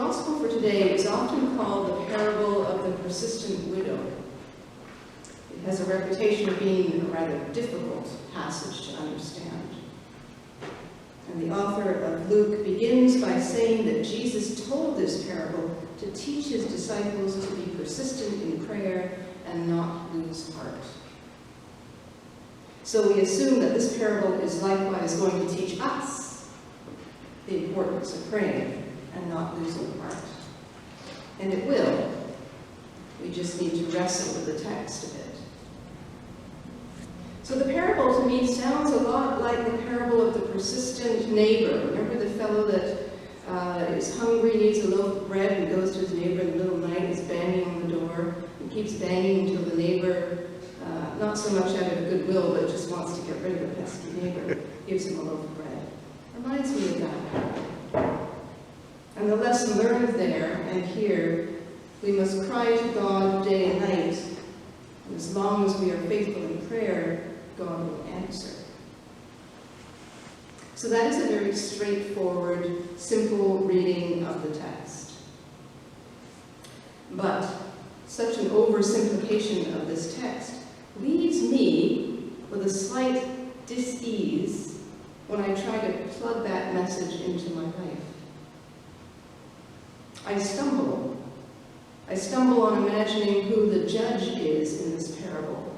gospel for today is often called the parable of the persistent widow. It has a reputation of being a rather difficult passage to understand. And the author of Luke begins by saying that Jesus told this parable to teach his disciples to be persistent in prayer and not lose heart. So we assume that this parable is likewise going to teach us the importance of praying and not losing heart. And it will. We just need to wrestle with the text a bit. So the parable to me sounds a lot like the parable of the persistent neighbor. Remember the fellow that is hungry, needs a loaf of bread, and goes to his neighbor in the middle of the night, is banging on the door, and keeps banging until the neighbor, not so much out of goodwill, but just wants to get rid of the pesky neighbor, gives him a loaf of bread. Reminds me of that. And the lesson learned there and here, we must cry to God day and night. And as long as we are faithful in prayer, God will answer. So that is a very straightforward, simple reading of the text. But such an oversimplification of this text leaves me with a slight dis-ease when I try to plug that message into my life. I stumble on imagining who the judge is in this parable.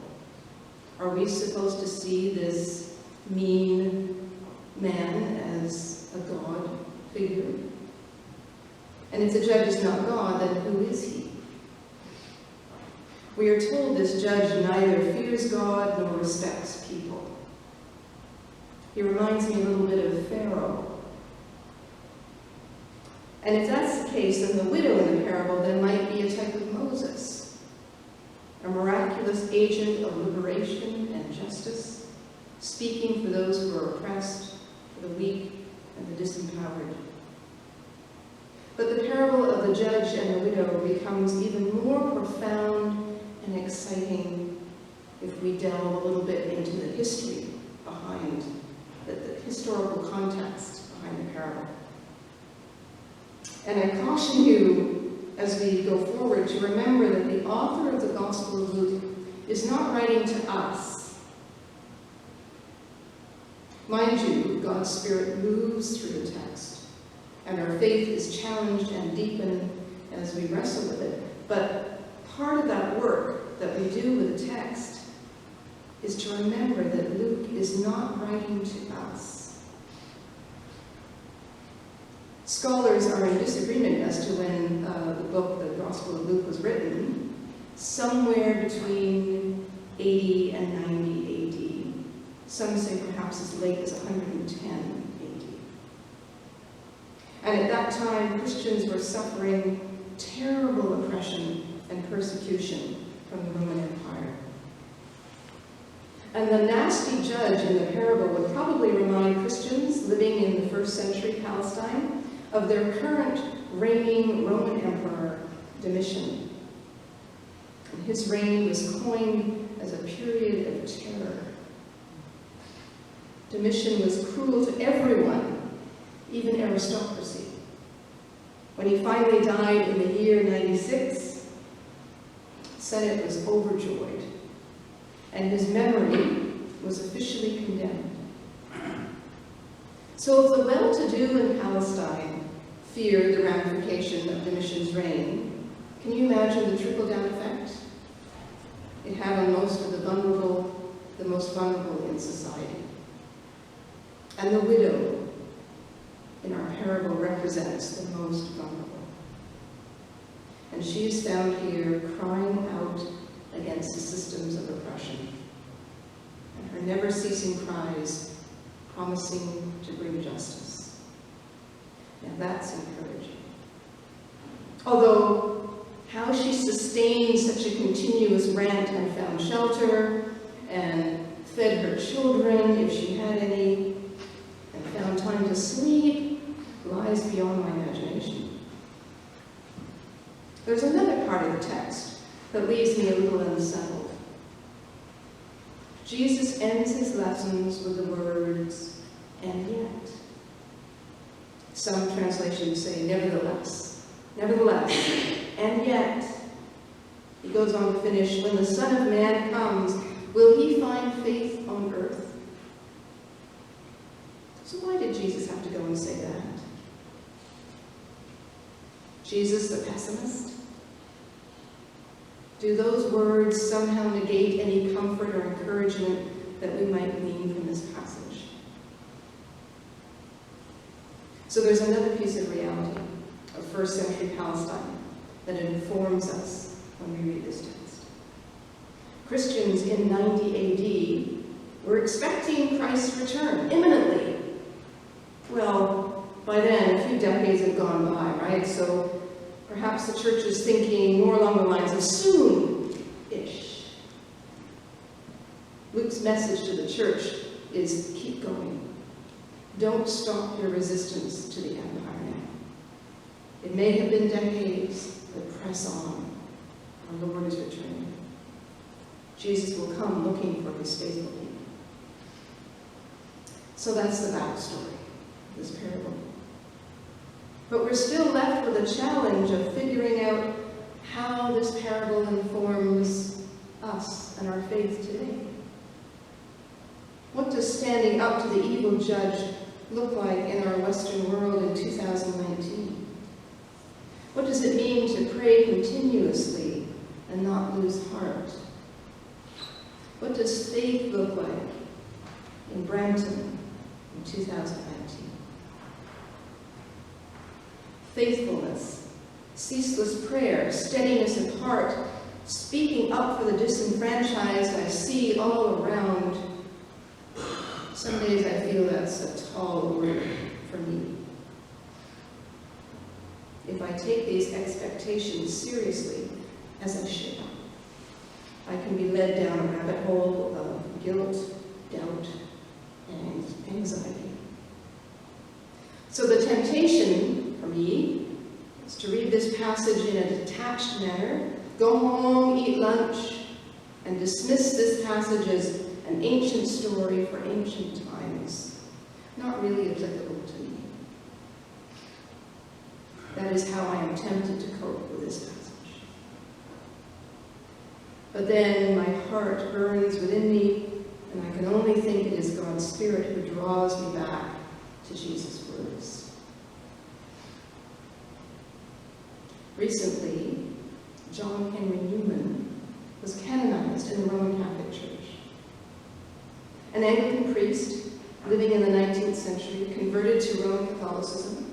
Are we supposed to see this mean man as a God figure? And if the judge is not God, then who is he? We are told this judge neither fears God nor respects people. He reminds me a little bit of Pharaoh. And if that's the case, then the widow in the parable then might be a type of Moses, a miraculous agent of liberation and justice, speaking for those who are oppressed, for the weak and the disempowered. But the parable of the judge and the widow becomes even more profound and exciting if we delve a little bit into the history behind, the historical context behind the parable. And I caution you, as we go forward, to remember that the author of the Gospel of Luke is not writing to us. Mind you, God's Spirit moves through the text, and our faith is challenged and deepened as we wrestle with it. But part of that work that we do with the text is to remember that Luke is not writing to us. Scholars are in disagreement as to when the book, the Gospel of Luke, was written, somewhere between 80 and 90 AD. Some say perhaps as late as 110 AD. And at that time, Christians were suffering terrible oppression and persecution from the Roman Empire. And the nasty judge in the parable would probably remind Christians living in the first century Palestine of their current reigning Roman Emperor, Domitian. And his reign was coined as a period of terror. Domitian was cruel to everyone, even aristocracy. When he finally died in the year 96, the Senate was overjoyed, and his memory was officially condemned. So if the well-to-do in Palestine feared the ramification of Domitian's reign, can you imagine the trickle-down effect it had on most of the most vulnerable in society? And the widow in our parable represents the most vulnerable. And she is found here crying out against the systems of oppression, and her never-ceasing cries promising to bring justice. Now that's encouraging. Although how she sustained such a continuous rant and found shelter and fed her children, if she had any, and found time to sleep, lies beyond my imagination. There's another part of the text that leaves me a little unsettled. Jesus ends his lessons with the words, "and yet." Some translations say, "nevertheless." Nevertheless, and yet, he goes on to finish, when the Son of Man comes, will he find faith on earth? So why did Jesus have to go and say that? Jesus the pessimist? Do those words somehow negate any comfort or encouragement that we might glean from this passage? So there's another piece of reality of first century Palestine that informs us when we read this text. Christians in 90 AD were expecting Christ's return imminently. Well, by then, a few decades have gone by, right? So perhaps the church is thinking more along the lines of soon-ish. Luke's message to the church is keep going. Don't stop your resistance to the empire now. It may have been decades, but press on. Our Lord is returning. Jesus will come looking for his faithful people. So that's the backstory of this parable. But we're still left with a challenge of figuring out how this parable informs us and our faith today. What does standing up to the evil judge look like in our Western world in 2019? What does it mean to pray continuously and not lose heart? What does faith look like in Brampton in 2019? Faithfulness, ceaseless prayer, steadiness of heart, speaking up for the disenfranchised I see all around. Some days I feel that's a tall order for me. If I take these expectations seriously, as I should, I can be led down a rabbit hole of guilt, doubt, and anxiety. So the temptation for me is to read this passage in a detached manner, go home, eat lunch, and dismiss this passage as an ancient story for ancient times, not really applicable to me. That is how I am tempted to cope with this passage. But then my heart burns within me, and I can only think it is God's Spirit who draws me back to Jesus' words. Recently, John Henry Newman was canonized in the Roman Catholic Church. An Anglican priest living in the 19th century, converted to Roman Catholicism,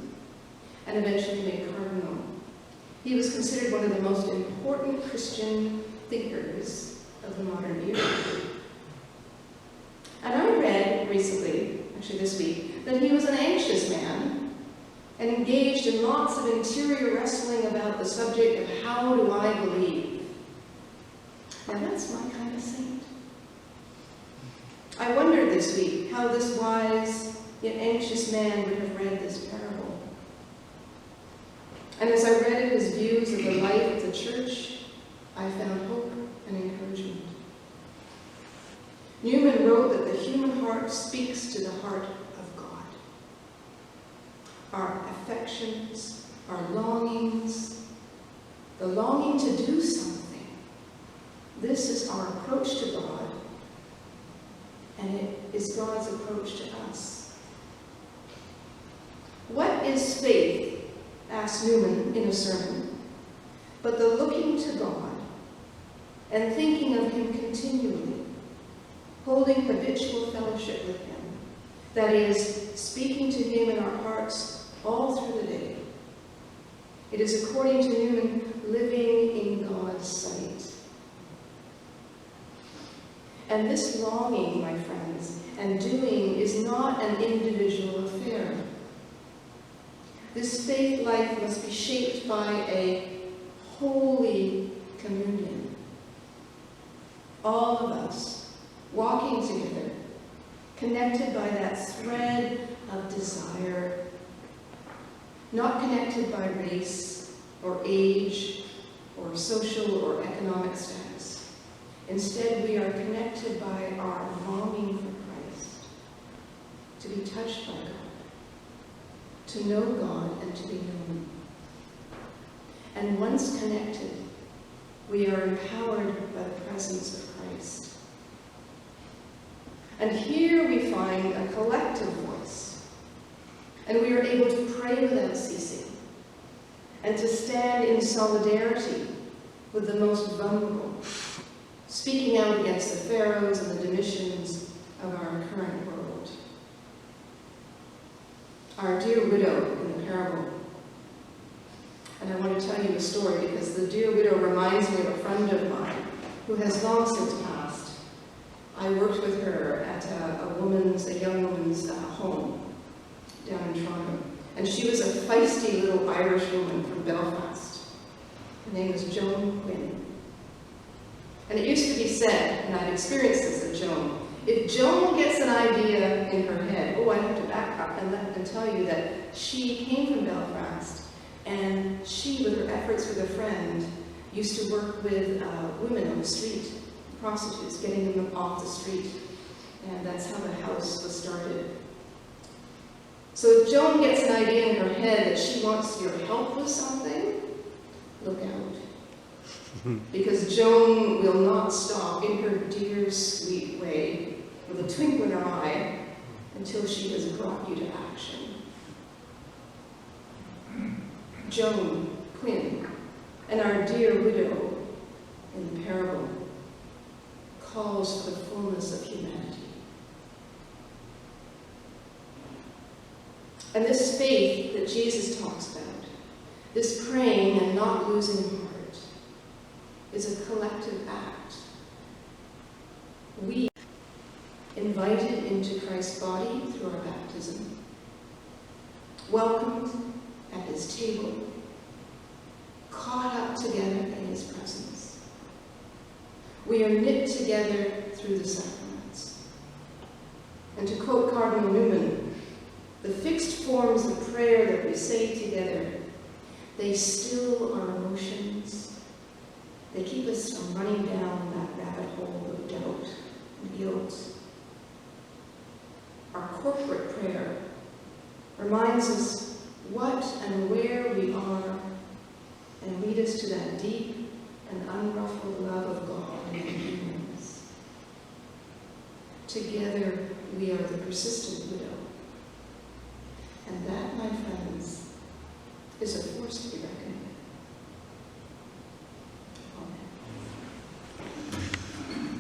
and eventually made cardinal. He was considered one of the most important Christian thinkers of the modern era. And I read recently, actually this week, that he was an anxious man and engaged in lots of interior wrestling about the subject of how do I believe. Now that's my kind of saint. I wondered this week how this wise yet anxious man would have read this parable. And as I read his views of the life of the church, I found hope and encouragement. Newman wrote that the human heart speaks to the heart of God. Our affections, our longings, the longing to do something. This is our approach to God, and it is God's approach to us. What is faith? Asked Newman in a sermon, but the looking to God and thinking of him continually, holding habitual fellowship with him, that is, speaking to him in our hearts all through the day. It is, according to Newman, living in God's sight. And this longing, my friends, and doing is not an individual affair. This faith life must be shaped by a holy communion. All of us walking together, connected by that thread of desire, not connected by race or age or social or economic status. Instead, we are connected by our longing for Christ, to be touched by God, to know God and to be known. And once connected, we are empowered by the presence of Christ. And here we find a collective voice, and we are able to pray without ceasing, and to stand in solidarity with the most vulnerable, speaking out against the pharaohs and the Domitians of our current world. Our dear widow in the parable. And I want to tell you a story because the dear widow reminds me of a friend of mine who has long since passed. I worked with her at a young woman's home down in Toronto. And she was a feisty little Irish woman from Belfast. Her name was Joan Quinn. And it used to be said, and I've experienced this at Joan, if Joan gets an idea in her head, I have to back up and tell you that she came from Belfast, and she, with her efforts with a friend, used to work with women on the street, prostitutes, getting them off the street. And that's how the house was started. So if Joan gets an idea in her head that she wants your help with something, look out. Because Joan will not stop in her dear, sweet way, with a twinkle in her eye, until she has brought you to action. Joan Quinn, and our dear widow in the parable, calls for the fullness of humanity. And this faith that Jesus talks about, this praying and not losing heart, is a collective act. We invited into Christ's body through our baptism, welcomed at his table, caught up together in his presence. We are knit together through the sacraments. And to quote Cardinal Newman, the fixed forms of prayer that we say together, they still our emotions. They keep us from running down that rabbit hole of doubt and guilt. Our corporate prayer reminds us what and where we are, and lead us to that deep and unruffled love of God and humans. Together we are the persistent widow. And that, my friends, is a force to be reckoned with.